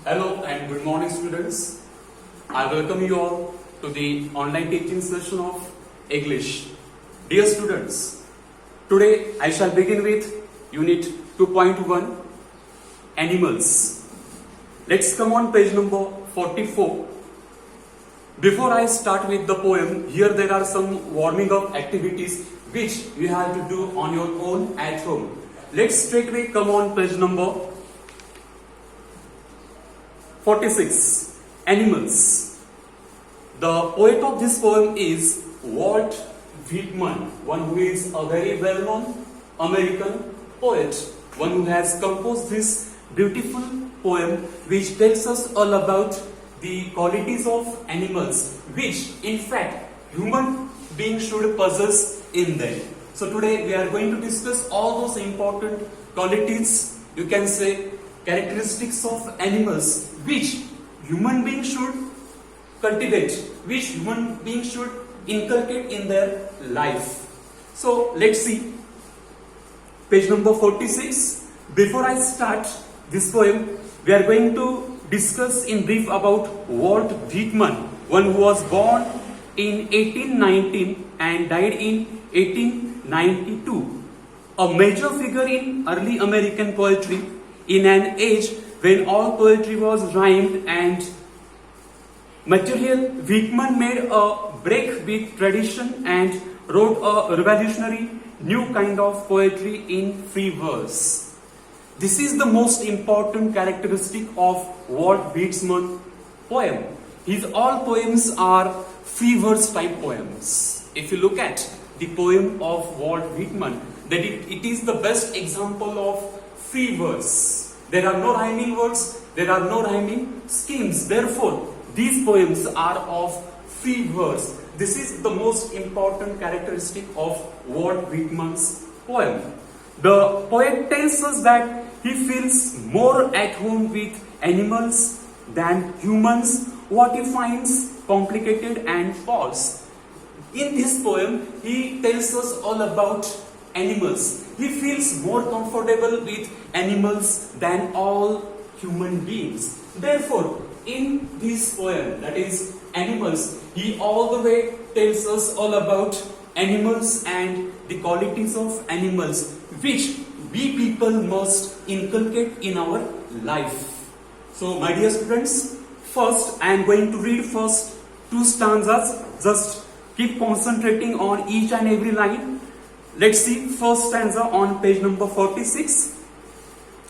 Hello and good morning, students. I welcome you all to the online teaching session of English. Dear students, today I shall begin with Unit 2.1 Animals. Let's come on page number 44. Before I start with the poem, here there are some warming up activities which you have to do on your own at home. Let's straightway come on page number 46. Animals. The poet of this poem is Walt Whitman, one who is a very well-known American poet, one who has composed this beautiful poem which tells us all about the qualities of animals which in fact human beings should possess in them. So today we are going to discuss all those important qualities, you can say characteristics of animals which human beings should cultivate, which human beings should inculcate in their life. So let's see page number 46. Before I start this poem, we are going to discuss in brief about Walt Whitman, one who was born in 1819 and died in 1892. A major figure in early American poetry in an age when all poetry was rhymed and material. Whitman made a break with tradition and wrote a revolutionary new kind of poetry in free verse. This is the most important characteristic of Walt Whitman poem. His all poems are free verse type poems. If you look at the poem of Walt Whitman, that it is the best example of free verse. There are no rhyming words, there are no rhyming schemes. Therefore, these poems are of free verse. This is the most important characteristic of Walt Whitman's poem. The poet tells us that he feels more at home with animals than humans, what he finds complicated and false. In this poem, he tells us all about animals. He feels more comfortable with animals than all human beings. Therefore, in this poem, that is animals, he all the way tells us all about animals and the qualities of animals which we people must inculcate in our life. So, my dear students, first I am going to read first two stanzas. Just keep concentrating on each and every line. Let's see first stanza on page number 46.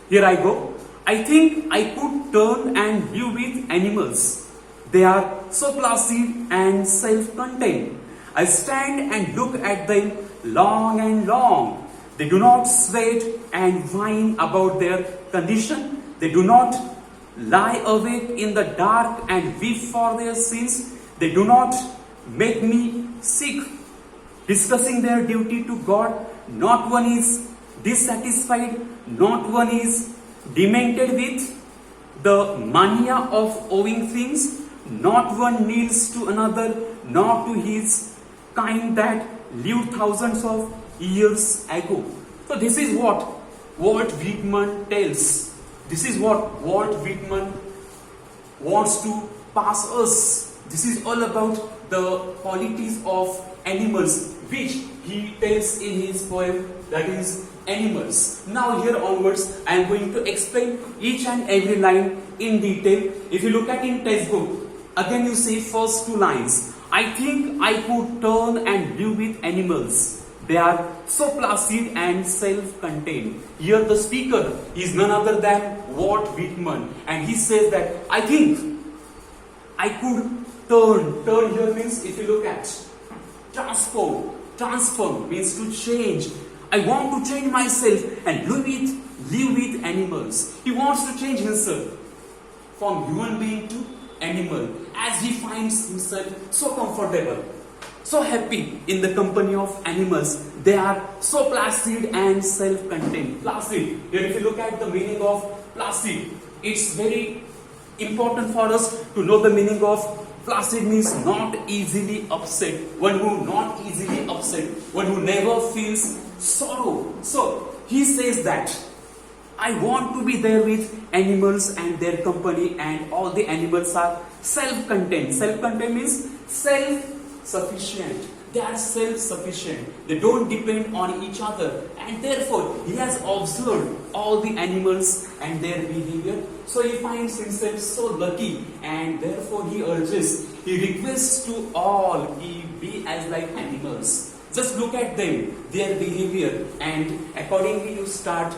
Here I go. I think I could turn and live with animals. They are so placid and self-contained. I stand and look at them long and long. They do not sweat and whine about their condition. They do not lie awake in the dark and weep for their sins. They do not make me sick discussing their duty to God. Not one is dissatisfied, not one is demented with the mania of owing things. Not one kneels to another, nor to his kind that lived thousands of years ago. So this is what Walt Whitman tells. This is what Walt Whitman wants to pass us. This is all about the qualities of animals which he tells in his poem, that is animals. Now here onwards I am going to explain each and every line in detail. If you look at in textbook, again you see first two lines. I think I could turn and live with animals. They are so placid and self-contained. Here the speaker is none other than Walt Whitman, and he says that I think I could turn. Turn here means, if you look at transform. Transform means to change. I want to change myself and live with animals. He wants to change himself from human being to animal, as he finds himself so comfortable, so happy in the company of animals. They are so placid and self-contained. Placid. Here if you look at the meaning of placid, it's very important for us to know the meaning of placid. Means not easily upset. One who not easily upset. One who never feels sorrow. So he says that I want to be there with animals and their company, and all the animals are self-contained. Self-contained means self-sufficient. They are self-sufficient. They don't depend on each other. And therefore, he has observed all the animals and their behavior. So he finds himself so lucky, and therefore he urges, he requests to all, he be as like animals. Just look at them, their behavior, and accordingly you start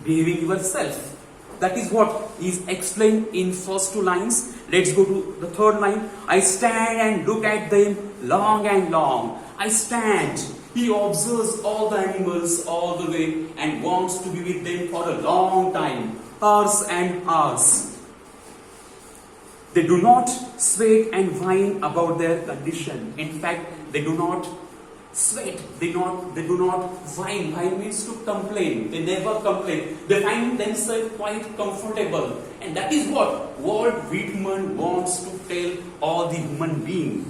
behaving yourself. That is what is explained in first two lines. Let's go to the third line. I stand and look at them long and long. I stand. He observes all the animals all the way and wants to be with them for a long time, hours and hours. They do not sweat and whine about their condition. In fact, they do not sweat. They do not whine. Whine means to complain. They never complain. They find themselves quite comfortable. And that is what Walt Whitman wants to tell all the human beings.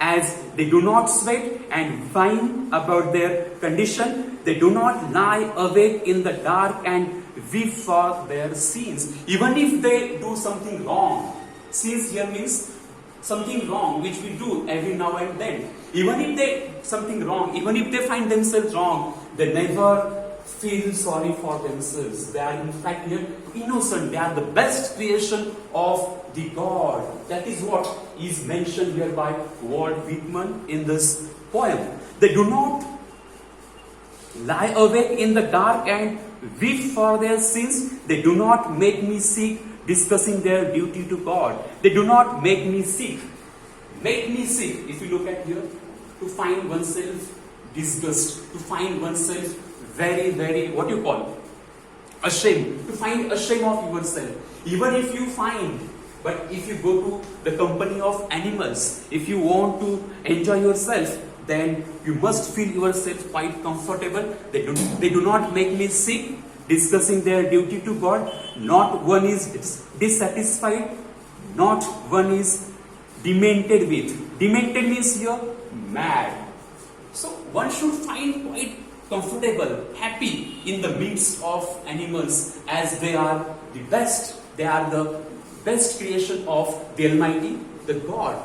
As they do not sweat and whine about their condition, they do not lie awake in the dark and weep for their sins. Even if they do something wrong. Sins here means something wrong which we do every now and then. Even if they find themselves wrong, they never feel sorry for themselves. They are in fact here innocent. They are the best creation of the God. That is what is mentioned here by Walt Whitman in this poem. They do not lie awake in the dark and weep for their sins. They do not make me sick discussing their duty to God. They do not make me sick. Make me sick, if you look at here, to find oneself disgust, to find oneself very, very, what you call, ashamed, to find ashamed of yourself. Even if you find, but if you go to the company of animals, if you want to enjoy yourself, then you must feel yourself quite comfortable. They do not make me sick discussing their duty to God. Not one is dissatisfied, not one is demented with. Demented means here mad. So one should find quite comfortable, happy in the midst of animals, as they are the best. They are the best creation of the Almighty, the God.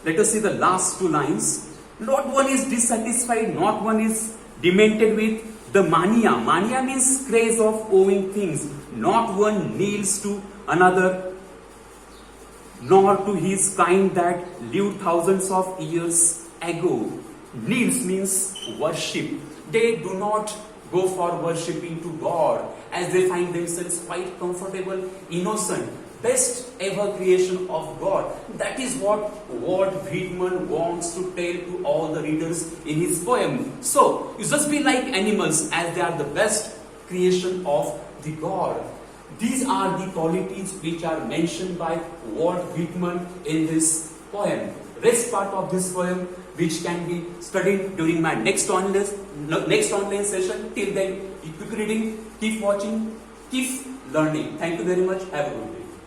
Let us see the last two lines. Not one is dissatisfied, not one is demented with the mania. Mania means craze of owing things. Not one kneels to another, nor to his kind that lived thousands of years ago. Kneels means worship. They do not go for worshipping to God, as they find themselves quite comfortable, innocent, best ever creation of God. That is what Walt Whitman wants to tell to all the readers in his poem. So, you just be like animals, as they are the best creation of the God. These are the qualities which are mentioned by Walt Whitman in this poem. Rest part of this poem, which can be studied during my next online session. Till then, keep reading, keep watching, keep learning. Thank you very much. Have a good day.